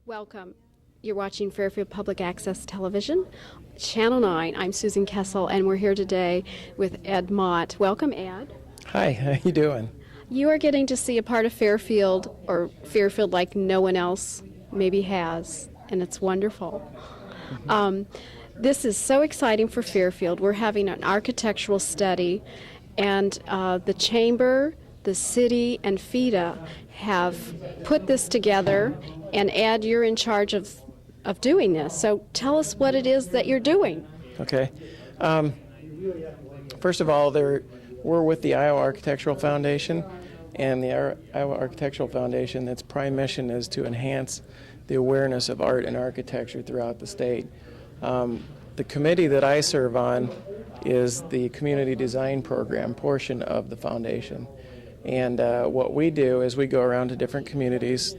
Welcome. You're watching Fairfield Public Access Television, Channel 9. I'm Susan Kessel, and we're here today with Ed Mott. Welcome, Ed. Hi, how you doing? You are getting to see a part of Fairfield, or Fairfield like no one else maybe has, and it's wonderful. This is so exciting for Fairfield. We're having an architectural study, and the Chamber, the City, and FIDA have put this together, and Ed, you're in charge of doing this. So tell us what it is that you're doing. Okay. First of all, we're with the Iowa Architectural Foundation, and the Iowa Architectural Foundation, its prime mission is to enhance the awareness of art and architecture throughout the state. The committee that I serve on is the Community Design Program portion of the foundation. And what we do is we go around to different communities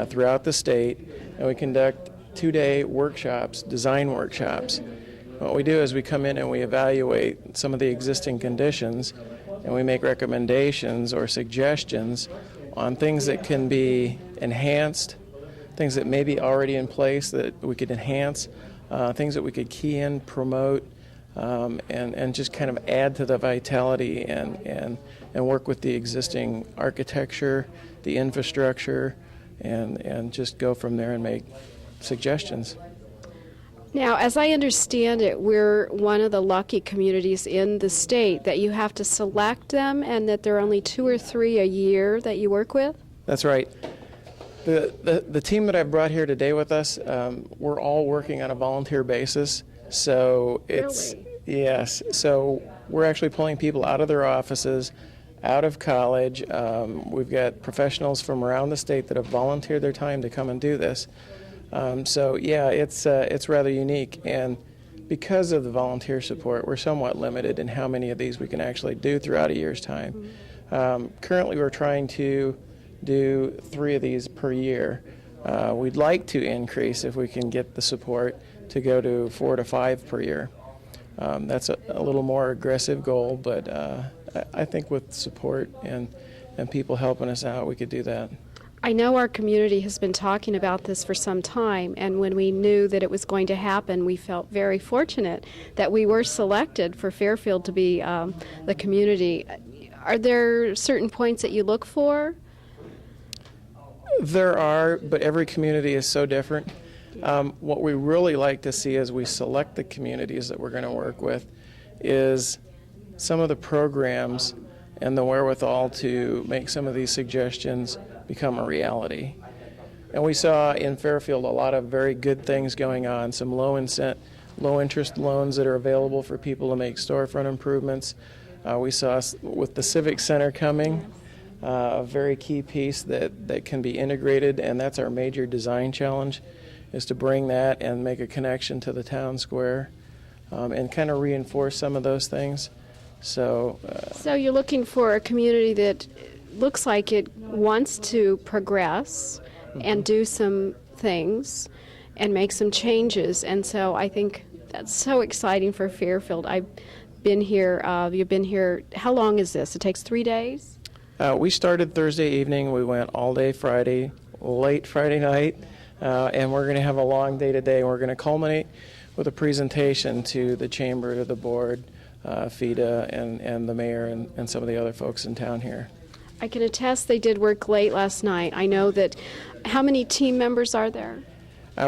throughout the state, and we conduct two-day workshops, design workshops. What we do is we come in and we evaluate some of the existing conditions, and we make recommendations or suggestions on things that can be enhanced, things that may be already in place that we could enhance, things that we could key in, promote, and just kind of add to the vitality and work with the existing architecture, the infrastructure, and just go from there and make suggestions. Now, as I understand it, we're one of the lucky communities in the state that you have to select them and that there are only 2 or 3 a year that you work with? That's right. The team that I've brought here today with us, we're all working on a volunteer basis. So it's, really? Yes, so we're actually pulling people out of their offices, out of college. We've got professionals from around the state that have volunteered their time to come and do this. So yeah, it's rather unique, and because of the volunteer support, we're somewhat limited in how many of these we can actually do throughout a year's time. Currently, we're trying to do 3 of these per year. We'd like to increase, if we can get the support, to go to 4 to 5 per year. That's a little more aggressive goal, but I think with support and people helping us out, we could do that. I know our community has been talking about this for some time, and when we knew that it was going to happen, we felt very fortunate that we were selected for Fairfield to be the community. Are there certain points that you look for? There are, but every community is so different. What we really like to see as we select the communities that we're going to work with is some of the programs and the wherewithal to make some of these suggestions become a reality. And we saw in Fairfield a lot of very good things going on, some low interest loans that are available for people to make storefront improvements. We saw with the Civic Center coming, a very key piece that can be integrated, and that's our major design challenge, is to bring that and make a connection to the town square and kind of reinforce some of those things. So you're looking for a community that looks like it wants to progress and do some things and make some changes, and so I think that's so exciting for Fairfield. I've been here, you've been here, how long is this? It takes 3 days? We started Thursday evening, we went all day Friday, late Friday night, and we're going to have a long day today. We're going to culminate with a presentation to the chamber, to the board, FIDA, and the mayor, and some of the other folks in town here. I can attest they did work late last night. I know that. How many team members are there?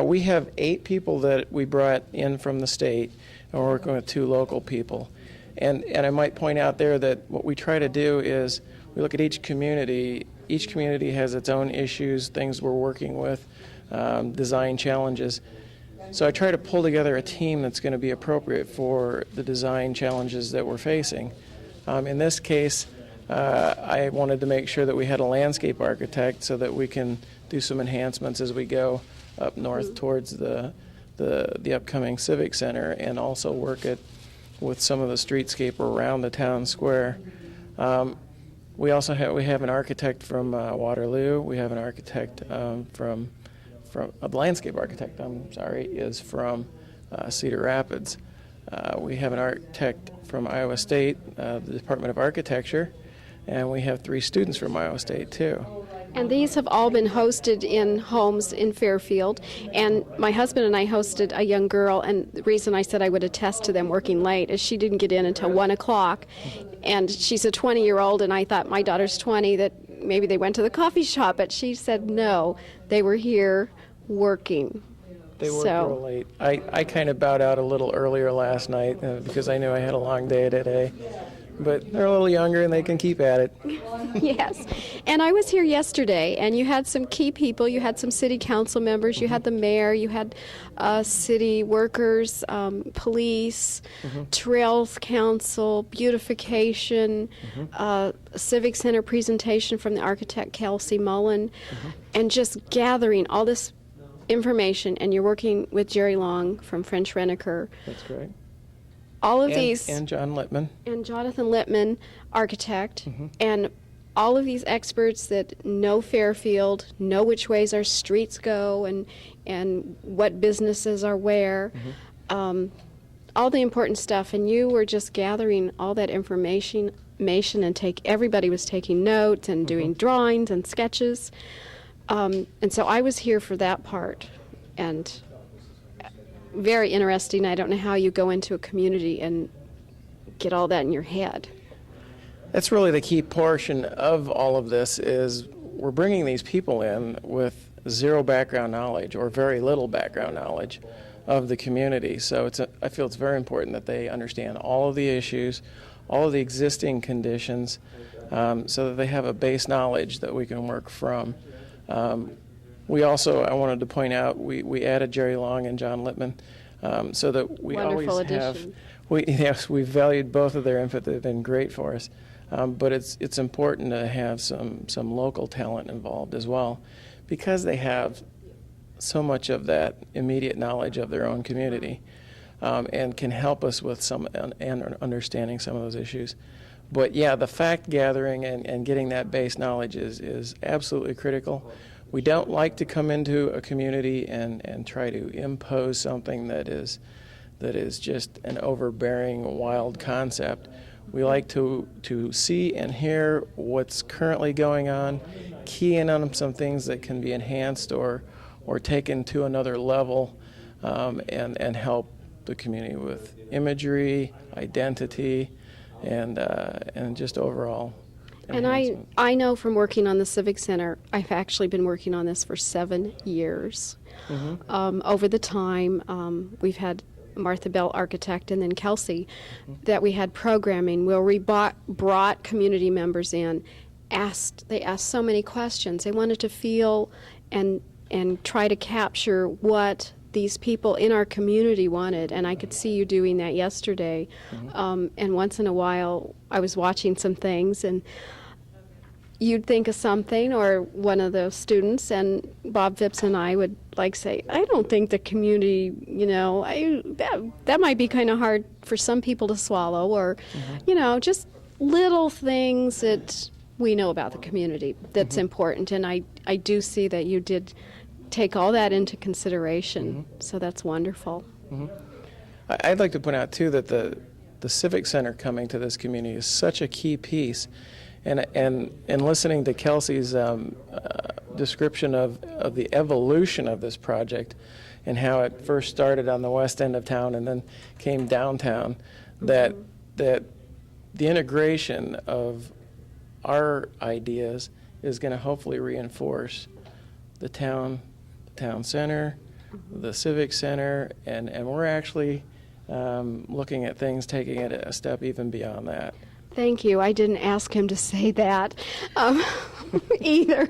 We have 8 people that we brought in from the state, and we're working with 2 local people. And I might point out there that what we try to do is we look at each community. Each community has its own issues, things we're working with, design challenges. So I try to pull together a team that's going to be appropriate for the design challenges that we're facing. In this case, I wanted to make sure that we had a landscape architect so that we can do some enhancements as we go up north towards the upcoming Civic Center, and also work it with some of the streetscape around the town square. We have an architect from Waterloo. We have an architect from a landscape architect, is from Cedar Rapids. We have an architect from Iowa State, the Department of Architecture, and we have 3 students from Iowa State too. And these have all been hosted in homes in Fairfield. And my husband and I hosted a young girl, and the reason I said I would attest to them working late is she didn't get in until 1 o'clock. And she's a 20-year-old, and I thought my daughter's 20, that maybe they went to the coffee shop, but she said no, they were here working. They worked real late. I kind of bowed out a little earlier last night because I knew I had a long day today. But they're a little younger and they can keep at it. Yes. And I was here yesterday, and you had some key people. You had some city council members. You had the mayor. You had city workers, police, trails council, beautification, civic center presentation from the architect Kelsey Mullen, and just gathering all this information. And you're working with Jerry Long from French Reniker. That's great. All of these. And John Littman. And Jonathan Littman, architect. And all of these experts that know Fairfield, know which ways our streets go and what businesses are where, all the important stuff. And you were just gathering all that information and everybody was taking notes and doing drawings and sketches. And so I was here for that part. And very interesting. I don't know how you go into a community and get all that in your head. That's really the key portion of all of this is we're bringing these people in with zero background knowledge or very little background knowledge of the community. So I feel it's very important that they understand all of the issues, all of the existing conditions, so that they have a base knowledge that we can work from. We also, I wanted to point out, we added Jerry Long and John Littman so that we Wonderful always addition. have, we valued both of their input. They've been great for us. But it's important to have some local talent involved as well because they have so much of that immediate knowledge of their own community and can help us with some and understanding some of those issues. But yeah, the fact gathering and getting that base knowledge is absolutely critical. We don't like to come into a community and try to impose something that is just an overbearing, wild concept. We like to see and hear what's currently going on, key in on some things that can be enhanced or taken to another level, and help the community with imagery, identity, and just overall. And I know from working on the Civic Center, I've actually been working on this for 7 years. Over the time, we've had Martha Bell, architect, and then Kelsey, that we had programming where we brought community members in. They asked so many questions. They wanted to feel and try to capture what these people in our community wanted, and I could see you doing that yesterday. And once in a while, I was watching some things, and you'd think of something, or one of those students, and Bob Phipps and I would say, I don't think the community, that might be kind of hard for some people to swallow, or, just little things that we know about the community that's important. And I do see that you did take all that into consideration, so that's wonderful. I'd like to point out, too, that the Civic Center coming to this community is such a key piece. And listening to Kelsey's description of the evolution of this project and how it first started on the west end of town and then came downtown, that the integration of our ideas is going to hopefully reinforce the town center, the civic center, and we're actually looking at things, taking it a step even beyond that. Thank you. I didn't ask him to say that either,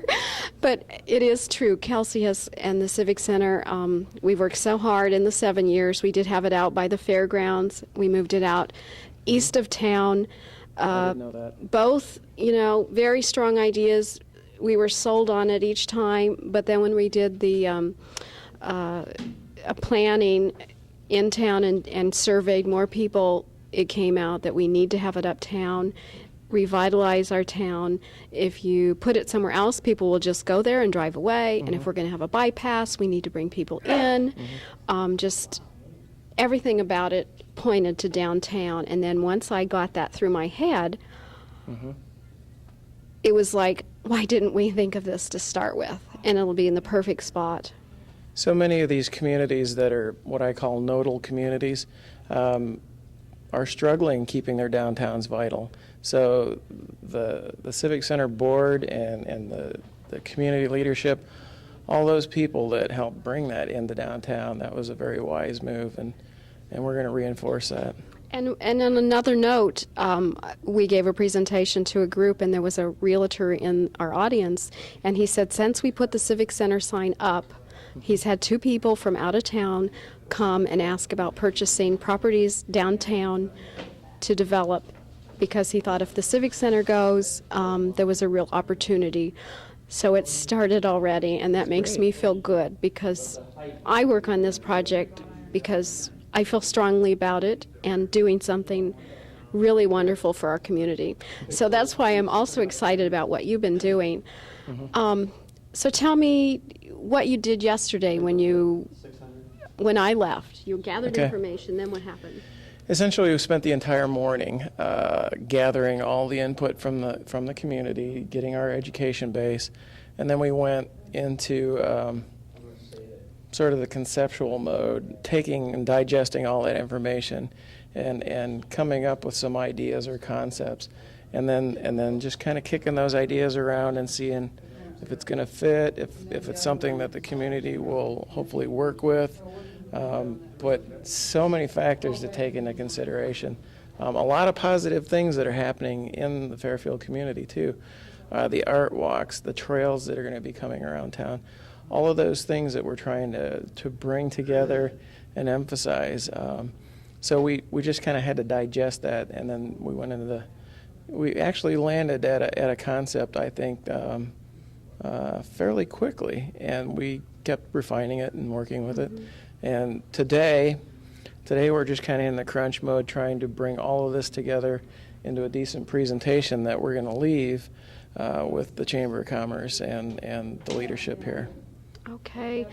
but it is true. Kelsey and the Civic Center, we worked so hard in the 7 years. We did have it out by the fairgrounds. We moved it out east of town. I didn't know that. Both, very strong ideas. We were sold on it each time, but then when we did the planning in town and surveyed more people, it came out that we need to have it uptown, revitalize our town. If you put it somewhere else, people will just go there and drive away. And if we're going to have a bypass, we need to bring people in. Just everything about it pointed to downtown. And then once I got that through my head, it was like why didn't we think of this to start with? And it'll be in the perfect spot. So many of these communities that are what I call nodal communities are struggling keeping their downtowns vital. So the Civic Center board and the community leadership, all those people that helped bring that into downtown, that was a very wise move, and we're going to reinforce that. And on another note, we gave a presentation to a group, and there was a realtor in our audience, and he said since we put the Civic Center sign up, he's had 2 people from out of town come and ask about purchasing properties downtown to develop, because he thought if the Civic Center goes, there was a real opportunity. So it started already, and that makes me feel good, because I work on this project because I feel strongly about it and doing something really wonderful for our community. So that's why I'm also excited about what you've been doing. So tell me what you did yesterday when I left. You gathered information, then what happened? Essentially, we spent the entire morning gathering all the input from the community, getting our education base, and then we went into sort of the conceptual mode, taking and digesting all that information, and coming up with some ideas or concepts, and then just kind of kicking those ideas around and seeing if it's going to fit, if it's something that the community will hopefully work with. But so many factors to take into consideration. A lot of positive things that are happening in the Fairfield community too. The art walks, the trails that are going to be coming around town, all of those things that we're trying to bring together and emphasize. So we just kind of had to digest that, and then we went into we actually landed at a concept, I think, fairly quickly, and we kept refining it and working with it. And today we're just kind of in the crunch mode, trying to bring all of this together into a decent presentation that we're going to leave with the Chamber of Commerce and the leadership here. Okay.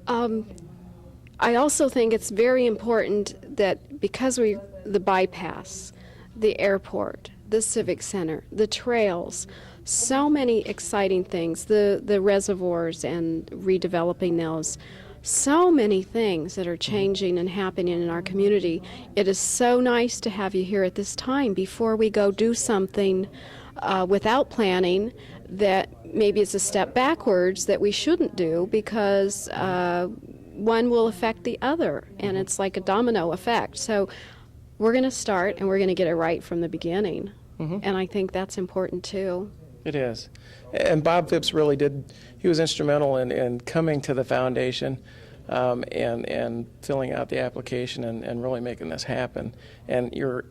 I also think it's very important that because the bypass, the airport, the Civic Center, the trails, so many exciting things, the reservoirs and redeveloping those, so many things that are changing and happening in our community. It is so nice to have you here at this time before we go do something without planning that maybe it's a step backwards that we shouldn't do, because one will affect the other, and it's like a domino effect. So we're going to start, and we're going to get it right from the beginning. And I think that's important too. It is. And Bob Phipps really he was instrumental in coming to the foundation and filling out the application and really making this happen. And you're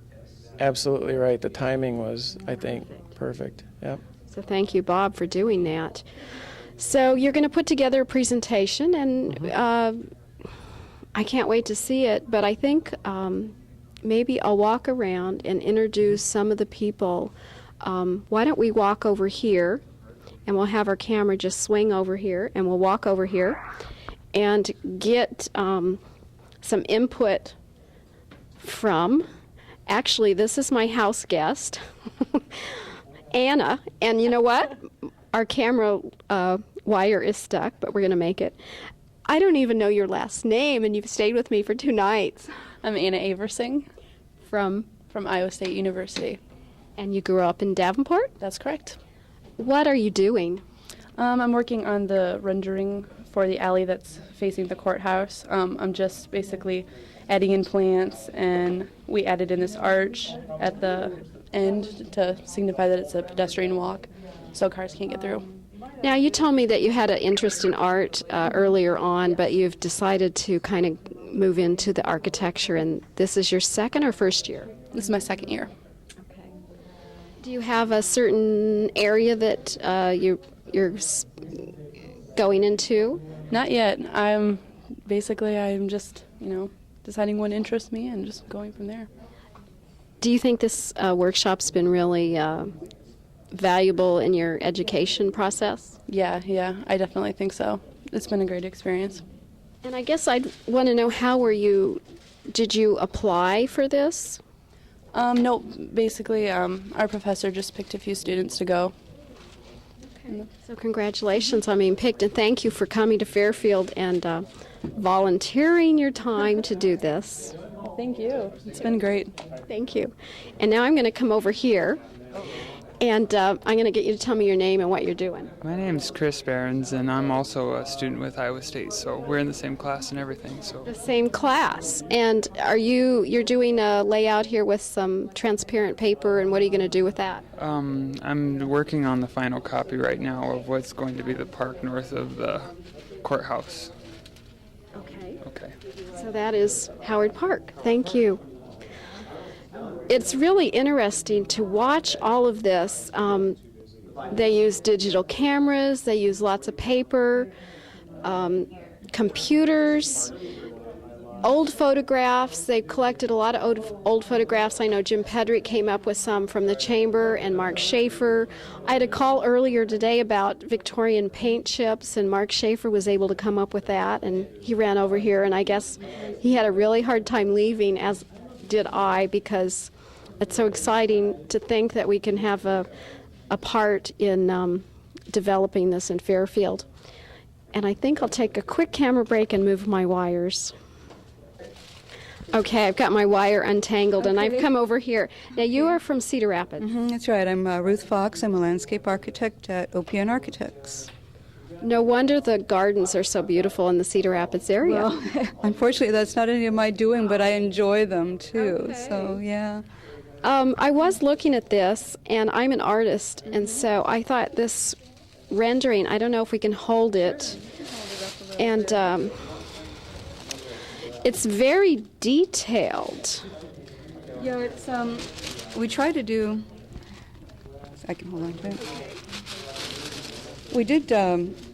absolutely right. The timing was, I think, perfect. Yep. So thank you, Bob, for doing that. So you're going to put together a presentation, and I can't wait to see it, but I think maybe I'll walk around and introduce some of the people. Why don't we walk over here, and we'll have our camera just swing over here, and we'll walk over here and get some input from, actually, this is my house guest, Anna, and you know what? Our camera wire is stuck, but we're going to make it. I don't even know your last name, and you've stayed with me for 2 nights. I'm Anna Aversing From Iowa State University. And you grew up in Davenport? That's correct. What are you doing? I'm working on the rendering for the alley that's facing the courthouse. I'm just basically adding in plants, and we added in this arch at the end to signify that it's a pedestrian walk so cars can't get through. Now, you told me that you had an interest in art earlier on, but you've decided to kind of move into the architecture, and this is your second or first year? This is my second year. Okay. Do you have a certain area that you're going into? Not yet. I'm just, deciding what interests me and just going from there. Do you think this workshop's been really valuable in your education process? Yeah, I definitely think so. It's been a great experience. And I guess I'd want to know, did you apply for this? No, basically our professor just picked a few students to go. So congratulations on being picked, and thank you for coming to Fairfield and volunteering your time to do this. Thank you. It's been great. Thank you. And now I'm going to come over here, and I'm going to get you to tell me your name and what you're doing. My name's Chris Behrens, and I'm also a student with Iowa State, so we're in the same class and everything. So The same class. And you're doing a layout here with some transparent paper, and what are you going to do with that? I'm working on the final copy right now of what's going to be the park north of the courthouse. Okay. Okay. So that is Howard Park. Thank you. It's really interesting to watch all of this. They use digital cameras, they use lots of paper, computers, old photographs. They collected a lot of old photographs. I know Jim Pedrick came up with some from the chamber, and Mark Schaefer. I had a call earlier today about Victorian paint chips, and Mark Schaefer was able to come up with that, and he ran over here, and I guess he had a really hard time leaving, as did I, because it's so exciting to think that we can have a part in developing this in Fairfield. And I think I'll take a quick camera break and move my wires. Okay, I've got my wire untangled, and I've come over here. Now, you are from Cedar Rapids. That's right. I'm Ruth Fox. I'm a landscape architect at OPN Architects. No wonder the gardens are so beautiful in the Cedar Rapids area. Well, unfortunately, that's not any of my doing, but I enjoy them too. Okay. So, yeah. I was looking at this, and I'm an artist, and so I thought this rendering, I don't know if we can hold it, and it's very detailed. Yeah, it's, we try to do, I can hold on to it. We did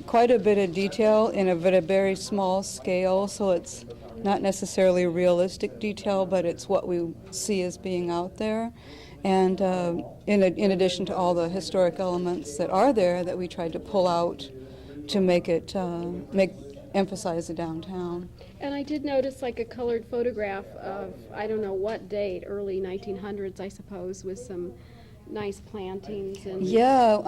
quite a bit of detail in a very small scale, so it's not necessarily realistic detail, but it's what we see as being out there. And in addition to all the historic elements that are there that we tried to pull out to make it, emphasize the downtown. And I did notice like a colored photograph of, I don't know what date, early 1900s, I suppose, with some nice plantings. And Yeah,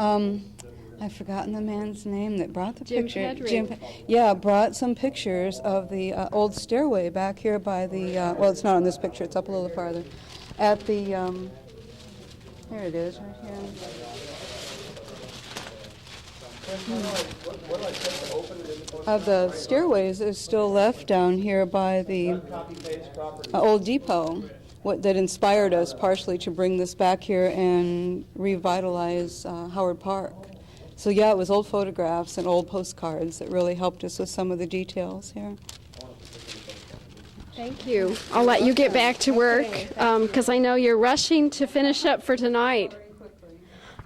I've forgotten the man's name that brought the Jim picture. Pedrick. Yeah, brought some pictures of the old stairway back here by the, well, it's not on this picture, it's up a little farther. At the, here it is, right here. Of the stairways is still left down here by the old depot, that inspired us partially to bring this back here and revitalize Howard Park. So yeah, it was old photographs and old postcards that really helped us with some of the details here. Thank you. I'll let you get back to work because I know you're rushing to finish up for tonight.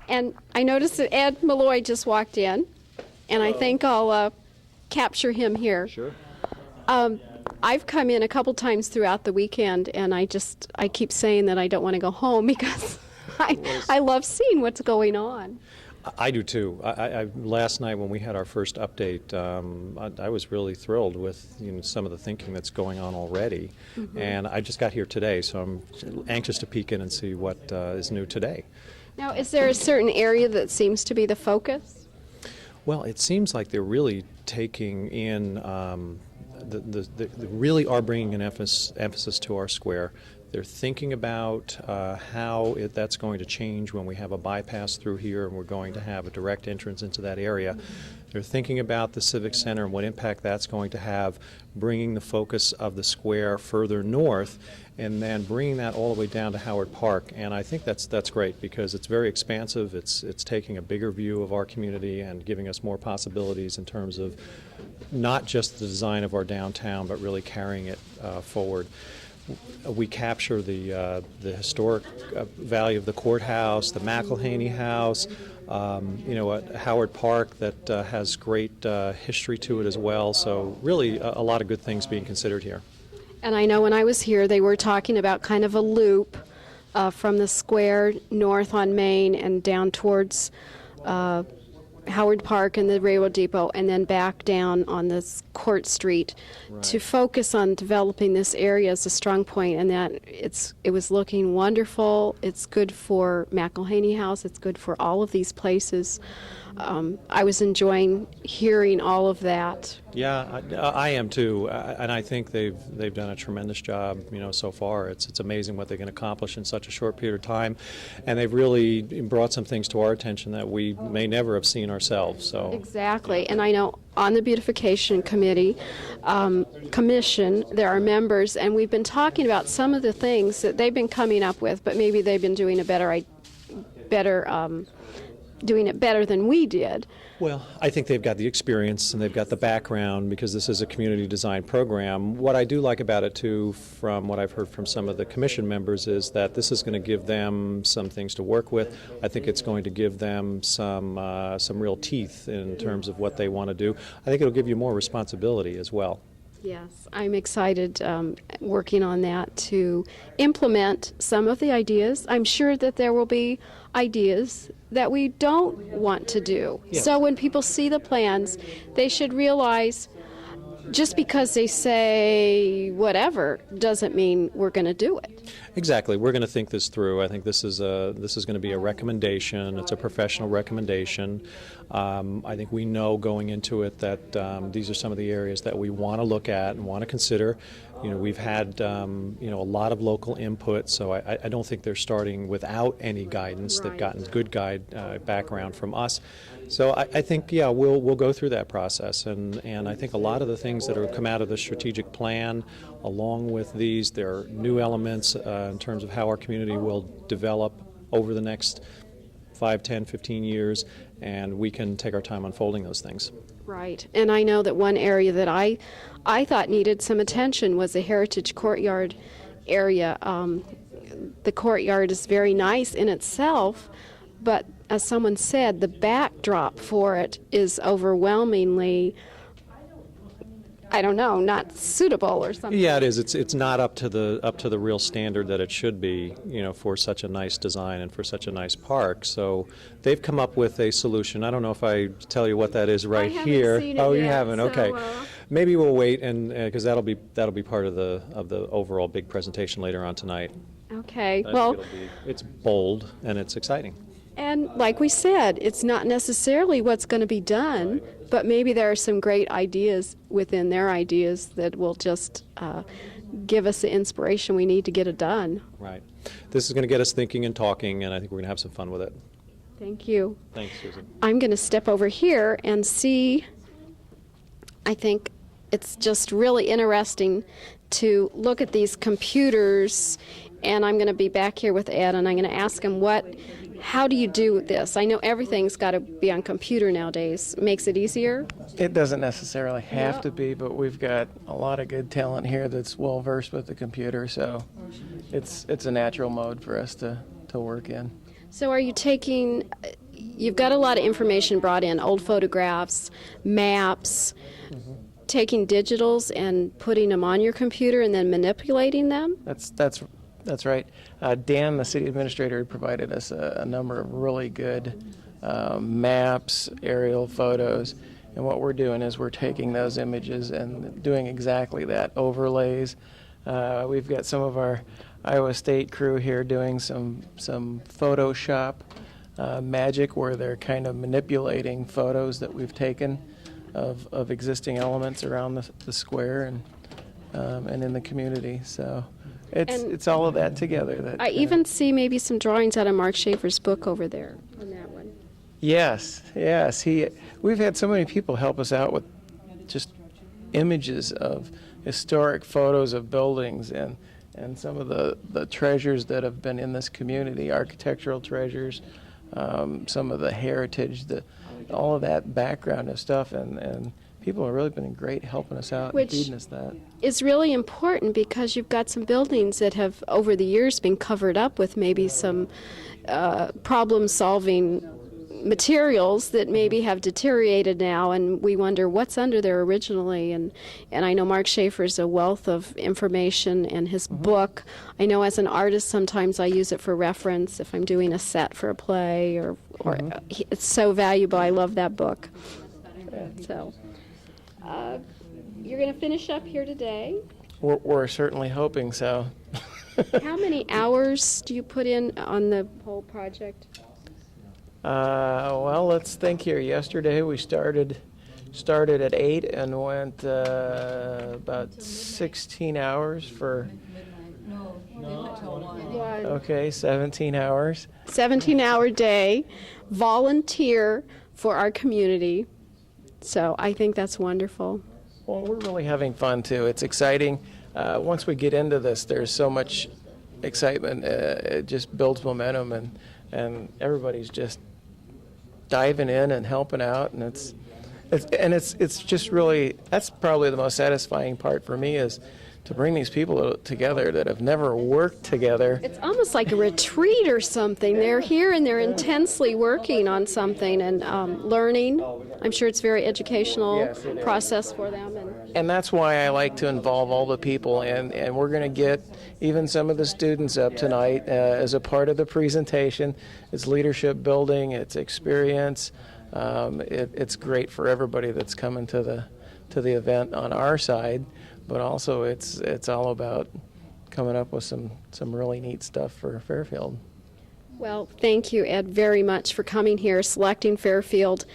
And I noticed that Ed Malloy just walked in, and I think I'll capture him here. Sure. I've come in a couple times throughout the weekend, and I keep saying that I don't want to go home because I love seeing what's going on. I do too. Last night when we had our first update, I was really thrilled with some of the thinking that's going on already. Mm-hmm. And I just got here today, so I'm anxious to peek in and see what is new today. Now, is there a certain area that seems to be the focus? Well, it seems like they're really taking in, they really are bringing an emphasis to our square. They're thinking about how that's going to change when we have a bypass through here and we're going to have a direct entrance into that area. They're thinking about the Civic Center and what impact that's going to have, bringing the focus of the square further north and then bringing that all the way down to Howard Park. And I think that's great because it's very expansive. It's taking a bigger view of our community and giving us more possibilities in terms of not just the design of our downtown, but really carrying it forward. We capture the historic value of the courthouse, the McElhaney House, Howard Park that has great history to it as well. So really a lot of good things being considered here. And I know when I was here, they were talking about kind of a loop from the square north on Main and down towards Howard Park and the railroad depot, and then back down on this Court Street to focus on developing this area as a strong point, and that it was looking wonderful. It's good for McElhaney House. It's good for all of these places. I was enjoying hearing all of that. Yeah, I am too, and I think they've done a tremendous job. So far, it's amazing what they can accomplish in such a short period of time, and they've really brought some things to our attention that we may never have seen ourselves. So Exactly, and I know on the beautification commission, there are members, and we've been talking about some of the things that they've been coming up with, but maybe they've been doing doing it better than we did. Well, I think they've got the experience and they've got the background because this is a community design program. What I do like about it, too, from what I've heard from some of the commission members, is that this is going to give them some things to work with. I think it's going to give them some real teeth in terms of what they want to do. I think it'll give you more responsibility as well. Yes, I'm excited working on that to implement some of the ideas. I'm sure that there will be ideas that we don't want to do. Yes. So when people see the plans, they should realize just because they say whatever doesn't mean we're going to do it. Exactly. We're going to think this through. I think this is going to be a recommendation. It's a professional recommendation. I think we know going into it that these are some of the areas that we want to look at and want to consider. We've had a lot of local input, so I don't think they're starting without any guidance. Right. They've gotten good background from us. So I think, we'll go through that process, and I think a lot of the things that have come out of the strategic plan, along with these, there are new elements in terms of how our community will develop over the next 5, 10, 15 years, and we can take our time unfolding those things. Right, and I know that one area that I thought needed some attention was the Heritage Courtyard area. The courtyard is very nice in itself, but as someone said, the backdrop for it is overwhelmingly, I don't know, not suitable or something. Yeah, it is. It's not up to the real standard that it should be, for such a nice design and for such a nice park. So they've come up with a solution. I don't know if I tell you what that is right haven't here. seen it Oh, you yet, haven't? so, Okay. Maybe we'll wait and because that'll be part of the overall big presentation later on tonight. Okay, I think well, it's bold and it's exciting. and like we said, it's not necessarily what's going to be done, but maybe there are some great ideas within their ideas that will just give us the inspiration we need to get it done. Right. This is going to get us thinking and talking, and I think we're going to have some fun with it. Thank you. Thanks, Susan. I'm going to step over here and see. I think it's just really interesting to look at these computers, and I'm going to be back here with Ed, and I'm going to ask him how do you do this? I know everything's got to be on computer nowadays. Makes it easier? It doesn't necessarily have to be, but we've got a lot of good talent here that's well versed with the computer, so it's a natural mode for us to work in. So are you you've got a lot of information brought in, old photographs, maps, taking digitals and putting them on your computer and then manipulating them? That's right. Dan, the city administrator, had provided us a number of really good maps, aerial photos, and what we're doing is we're taking those images and doing exactly that, overlays. We've got some of our Iowa State crew here doing some Photoshop magic where they're kind of manipulating photos that we've taken of existing elements around the square and in the community. So it's all of that together. I even see maybe some drawings out of Mark Schaefer's book over there on that one. Yes. We've had so many people help us out with just images of historic photos of buildings and some of the treasures that have been in this community, architectural treasures, some of the heritage, all of that background of stuff, and people have really been great helping us out and feeding us that. It's really important because you've got some buildings that have over the years been covered up with maybe some problem-solving materials that maybe have deteriorated now, and we wonder what's under there originally. And I know Mark Schaefer's a wealth of information, and his book, I know as an artist sometimes I use it for reference if I'm doing a set for a play, or it's so valuable. I love that book. So you're going to finish up here today? We're certainly hoping so. How many hours do you put in on the whole project? Well, let's think here. Yesterday we started at 8 and went about 16 hours for, okay, 17 hours. 17-hour day, volunteer for our community. So I think that's wonderful. Well, we're really having fun too. It's exciting. Once we get into this, there's so much excitement. It just builds momentum, and everybody's just diving in and helping out, and it's just really, that's probably the most satisfying part for me, is to bring these people together that have never worked together. It's almost like a retreat or something. They're here and they're intensely working on something and learning. I'm sure it's a very educational Yes, it is. process for them. And that's why I like to involve all the people, and we're going to get even some of the students up tonight as a part of the presentation. It's leadership building, it's experience. It's great for everybody that's coming to the event on our side, but also it's all about coming up with some really neat stuff for Fairfield. Well, thank you, Ed, very much for coming here, selecting Fairfield,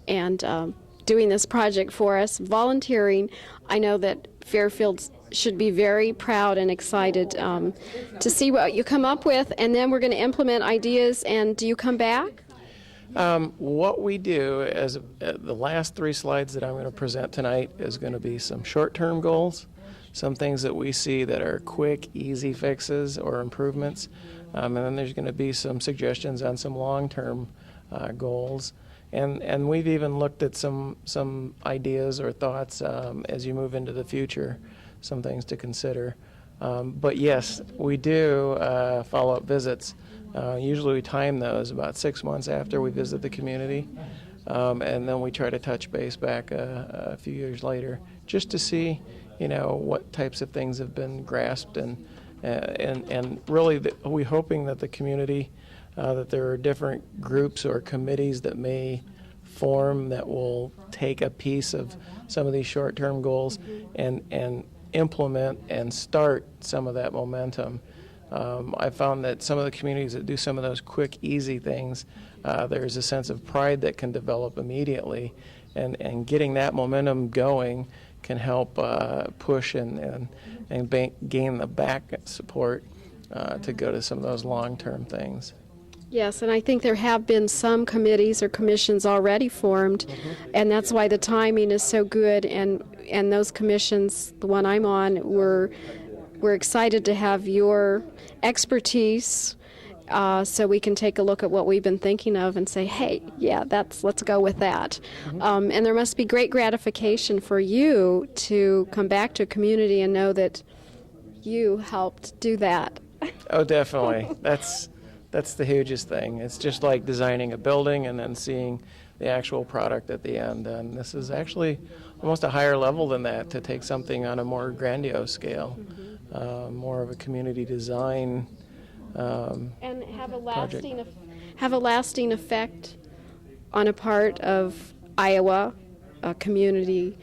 and doing this project for us, volunteering. I know that Fairfield should be very proud and excited to see what you come up with, and then we're going to implement ideas. And do you come back? What we do, as the last 3 slides that I'm going to present tonight, is going to be some short-term goals, some things that we see that are quick, easy fixes or improvements, and then there's going to be some suggestions on some long-term goals. And we've even looked at some ideas or thoughts as you move into the future, some things to consider. But yes, we do follow-up visits. Usually we time those about 6 months after we visit the community, and then we try to touch base back a few years later just to see, what types of things have been grasped, and really we're hoping that the community, that there are different groups or committees that may form that will take a piece of some of these short-term goals and implement and start some of that momentum. I found that some of the communities that do some of those quick, easy things, there's a sense of pride that can develop immediately, and getting that momentum going can help push and gain the back support to go to some of those long-term things. Yes, and I think there have been some committees or commissions already formed, and that's why the timing is so good. And those commissions, the one I'm on, we're excited to have your expertise, so we can take a look at what we've been thinking of and say, hey, yeah, let's go with that. And there must be great gratification for you to come back to a community and know that you helped do that. Oh, definitely. That's the hugest thing. It's just like designing a building and then seeing the actual product at the end. And this is actually almost a higher level than that, to take something on a more grandiose scale, more of a community design And have a project. lasting effect on a part of Iowa, a community,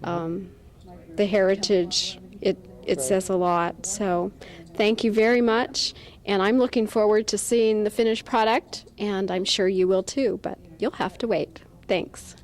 the heritage. It says a lot. So thank you very much. And I'm looking forward to seeing the finished product, and I'm sure you will too, but you'll have to wait. Thanks.